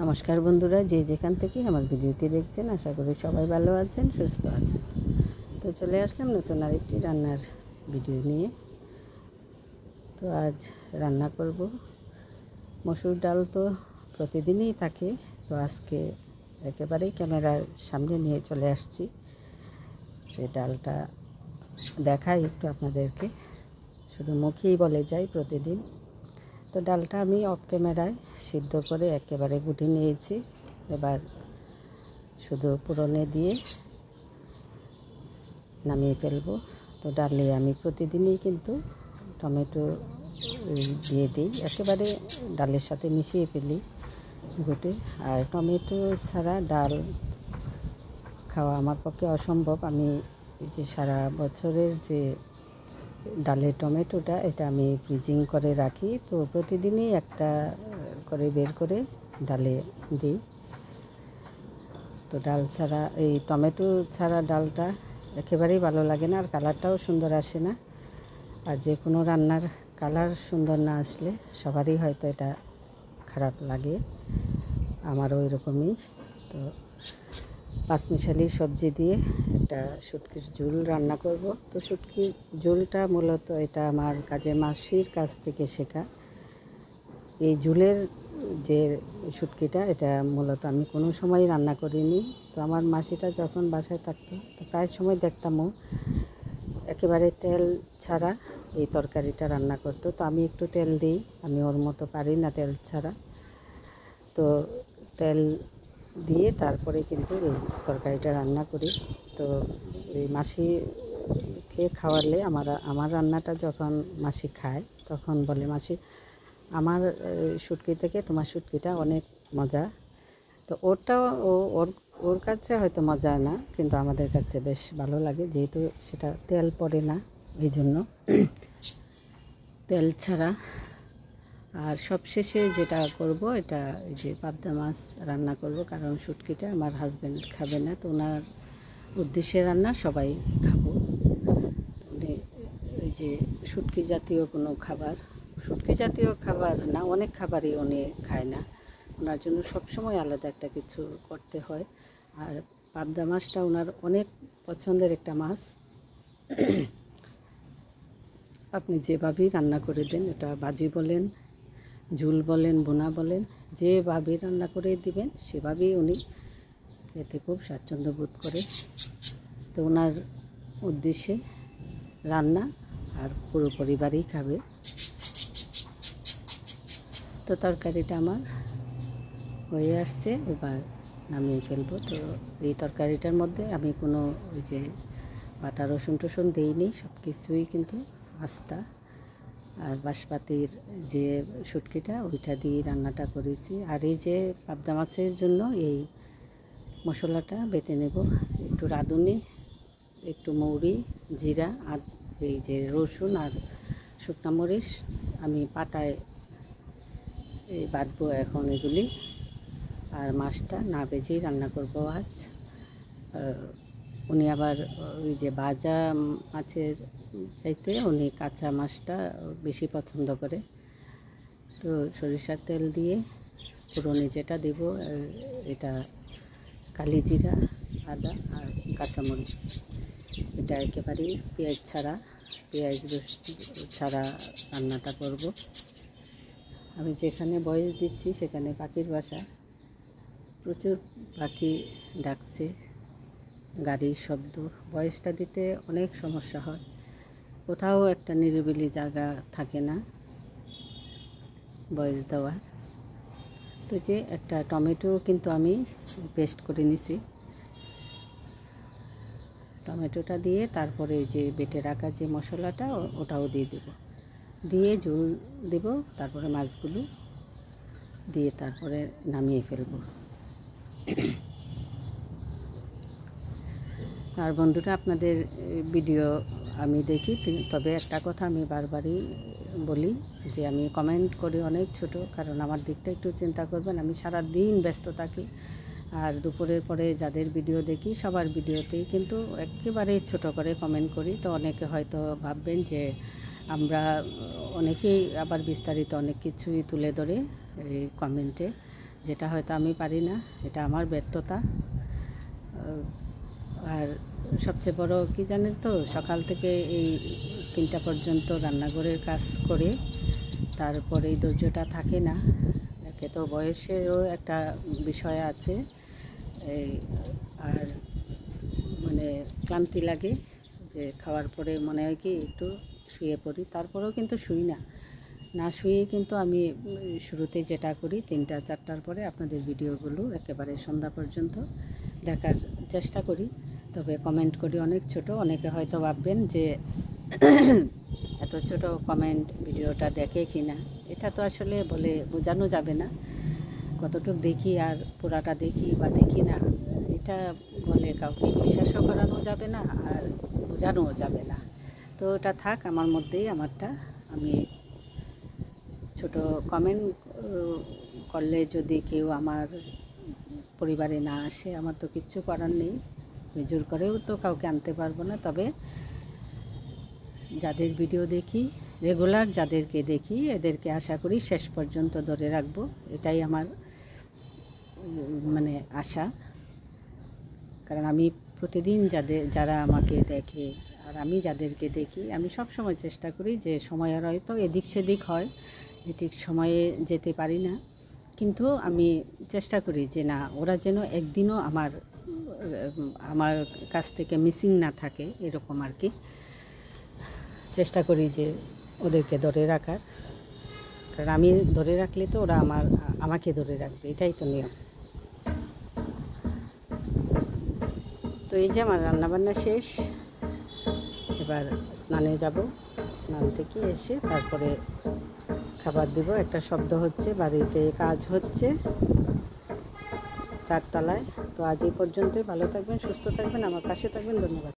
নমস্কার বন্ধুরা, যে যেখান থেকে আমার ভিডিওটি দেখছেন আশা করি সবাই ভালো আছেন, সুস্থ আছেন। তো চলে আসলাম নতুন আরেকটি রান্নার ভিডিও নিয়ে। তো আজ রান্না করব মসুর ডাল। তো প্রতিদিনই থাকে, তো আজকে একেবারেই ক্যামেরার সামনে নিয়ে চলে আসছি। সেই ডালটা দেখাই একটু আপনাদেরকে, শুধু মুখেই বলে যাই প্রতিদিন। তো ডালটা আমি অফ ক্যামেরায় সিদ্ধ করে একেবারে গুটি নিয়েছি। এবার শুধু পুরনে দিয়ে নামিয়ে ফেলবো। তো ডালে আমি প্রতিদিনই কিন্তু টমেটো দিয়ে দিই, একেবারে ডালের সাথে মিশিয়ে ফেলি গুটি। আর টমেটো ছাড়া ডাল খাওয়া আমার পক্ষে অসম্ভব। আমি এই যে সারা বছরের যে ডালের টমেটোটা, এটা আমি ফ্রিজিং করে রাখি। তো প্রতিদিনই একটা করে বের করে ডালে দিই। তো ডাল ছাড়া, এই টমেটো ছাড়া ডালটা একেবারেই ভালো লাগে না, আর কালারটাও সুন্দর আসে না। আর যে কোনো রান্নার কালার সুন্দর না আসলে সবারই হয়তো এটা খারাপ লাগে, আমারও ওই রকমই। তো পাঁচমিশালি সবজি দিয়ে একটা শুটকির ঝোল রান্না করব। তো শুটকির ঝোলটা মূলত এটা আমার কাজের মাসির কাছ থেকে শেখা। এই ঝোলের যে শুটকিটা, এটা মূলত আমি কোনো সময় রান্না করিনি। তো আমার মাসিটা যখন বাসায় থাকতো, তো প্রায় সময় দেখতামও একেবারে তেল ছাড়া এই তরকারিটা রান্না করতো। তো আমি একটু তেল দিই, আমি ওর মতো পারি না তেল ছাড়া। তো তেল দিয়ে তারপরে কিন্তু এই তরকারিটা রান্না করি। তো এই মাসিকে খাওয়ালে আমার রান্নাটা যখন মাসি খায়, তখন বলে, মাসি আমার শুটকি থেকে তোমার শুটকিটা অনেক মজা। তো ওরটাও ওর কাছে হয়তো মজা না, কিন্তু আমাদের কাছে বেশ ভালো লাগে, যেহেতু সেটা তেল পড়ে না, এই জন্য তেল ছাড়া। আর সবশেষে যেটা করব, এটা এই যে পাবদা মাছ রান্না করব, কারণ শুটকিটা আমার হাজব্যান্ড খাবে না। তো ওনার উদ্দেশ্যে রান্না, সবাই খাবো। উনি এই যে শুটকি জাতীয় কোনো খাবার, শুটকি জাতীয় খাবার না, অনেক খাবারই উনি খায় না। ওনার জন্য সবসময় আলাদা একটা কিছু করতে হয়। আর পাবদা মাছটা ওনার অনেক পছন্দের একটা মাছ। আপনি যেভাবেই রান্না করে দেন, এটা ভাজি বলেন, ঝোল বলেন, বোনা বলেন, যেভাবে রান্না করে দিবেন সেভাবেই উনি খেতে খুব স্বাচ্ছন্দ্য বোধ করে। তো ওনার উদ্দেশ্যে রান্না, আর পুরো পরিবারই খাবে। তো তরকারিটা আমার হয়ে আসছে, এবার নামিয়ে ফেলবো। তো এই তরকারিটার মধ্যে আমি কোনো ওই যে বাটা রসুন টসুন দিইনি, সব কিছুই কিন্তু আস্তা। আর বাঁশপাতির যে শুটকিটা, ওইটা দিয়ে রান্নাটা করেছি। আর এই যে পাবদা মাছের জন্য এই মশলাটা বেটে নেব। একটু রাঁধুনি, একটু মৌরি, জিরা, আর এই যে রসুন আর শুকনা মরিচ আমি পাটায় এই বাটবো এখন এগুলি। আর মাছটা না ভেজেই রান্না করব আজ। উনি আবার ওই যে ভাজা মাছের চাইতে উনি কাঁচা মাছটা বেশি পছন্দ করে। তো সরিষার তেল দিয়ে ফোড়নে যেটা দেব, এটা কালি জিরা, আদা আর কাঁচামরিচ। এটা একেবারেই পেঁয়াজ ছাড়া, পেঁয়াজ ছাড়া রান্নাটা করব। আমি যেখানে ভয়েস দিচ্ছি সেখানে পাখির বাসা, প্রচুর পাখি ডাকছে, গাড়ির শব্দ, ভয়েসটা দিতে অনেক সমস্যা হয়। কোথাও একটা নিরিবিলি জায়গা থাকে না ভয়েস দেওয়ার। তো যে একটা টমেটো কিন্তু আমি পেস্ট করে নিছি, টমেটোটা দিয়ে তারপরে যে বেটে রাখা যে মশলাটা, ওটাও দিয়ে দেব, দিয়ে ঝোল দেব, তারপরে মাছগুলো দিয়ে তারপরে নামিয়ে ফেলব। আর বন্ধুরা, আপনাদের ভিডিও আমি দেখি, তবে একটা কথা আমি বারবারই বলি যে আমি কমেন্ট করি অনেক ছোট, কারণ আমার দিকটা একটু চিন্তা করবেন। আমি সারা দিন ব্যস্ত থাকি, আর দুপুরের পরে যাদের ভিডিও দেখি সবার ভিডিওতেই কিন্তু একেবারেই ছোট করে কমেন্ট করি। তো অনেকে হয়তো ভাববেন যে আমরা অনেকেই আবার বিস্তারিত অনেক কিছুই তুলে ধরে এই কমেন্টে। যেটা হয়তো আমি পারি না, এটা আমার ব্যর্থতা। আর সবচেয়ে বড় কি জানেন তো, সকাল থেকে এই 3টা পর্যন্ত রান্নাঘরের কাজ করে তারপরে এই ধৈর্যটা থাকে না। একে তো বয়সেরও একটা বিষয় আছে, এই আর মানে ক্লান্তি লাগে, যে খাওয়ার পরে মনে হয় কি একটু শুয়ে পড়ি, তারপরেও কিন্তু শুই না। না শুয়ে কিন্তু আমি শুরুতে যেটা করি 3টা-4টার পরে আপনাদের ভিডিওগুলো একেবারে সন্ধ্যা পর্যন্ত দেখার চেষ্টা করি। তবে কমেন্ট করি অনেক ছোট, অনেকে হয়তো ভাববেন যে এত ছোট কমেন্ট ভিডিওটা দেখে কি না। এটা তো আসলে বলে বোঝানো যাবে না, কতটুকু দেখি আর পুরাটা দেখি বা দেখি না, এটা বলে কাউকে বিশ্বাসও করানো যাবে না আর বোঝানোও যাবে না। তো ওটা থাক আমার মধ্যেই, আমারটা। আমি ছোট কমেন্ট করলে যদি কেউ আমার পরিবারে না আসে, আমার তো কিচ্ছু করার নেই, জোর করেও তো কাউকে আনতে পারবো না। তবে যাদের ভিডিও দেখি রেগুলার, যাদেরকে দেখি, এদেরকে আশা করি শেষ পর্যন্ত ধরে রাখবো, এটাই আমার মানে আশা। কারণ আমি প্রতিদিন যারা আমাকে দেখে আর আমি যাদেরকে দেখি, আমি সব সময় চেষ্টা করি যে সময়ের হয়তো এদিক সেদিক হয়, যে ঠিক সময়ে যেতে পারি না, কিন্তু আমি চেষ্টা করি যে না, ওরা যেন একদিনও আমার কাছ থেকে মিসিং না থাকে, এরকম আর কি চেষ্টা করি যে ওদেরকে ধরে রাখার। কারণ আমি ধরে রাখলে তো ওরা আমাকে ধরে রাখবে, এটাই তো নিয়ম। তো এই যে আমার রান্নাবান্না শেষ, এবার স্নানে যাব। স্নান থেকে এসে তারপরে খাবার দিব। একটা শব্দ হচ্ছে, বাড়িতে কাজ হচ্ছে 4 তলায়। তো আজ এই পর্যন্তই। ভালো থাকবেন, সুস্থ থাকবেন, আমার পাশে থাকবেন। ধন্যবাদ।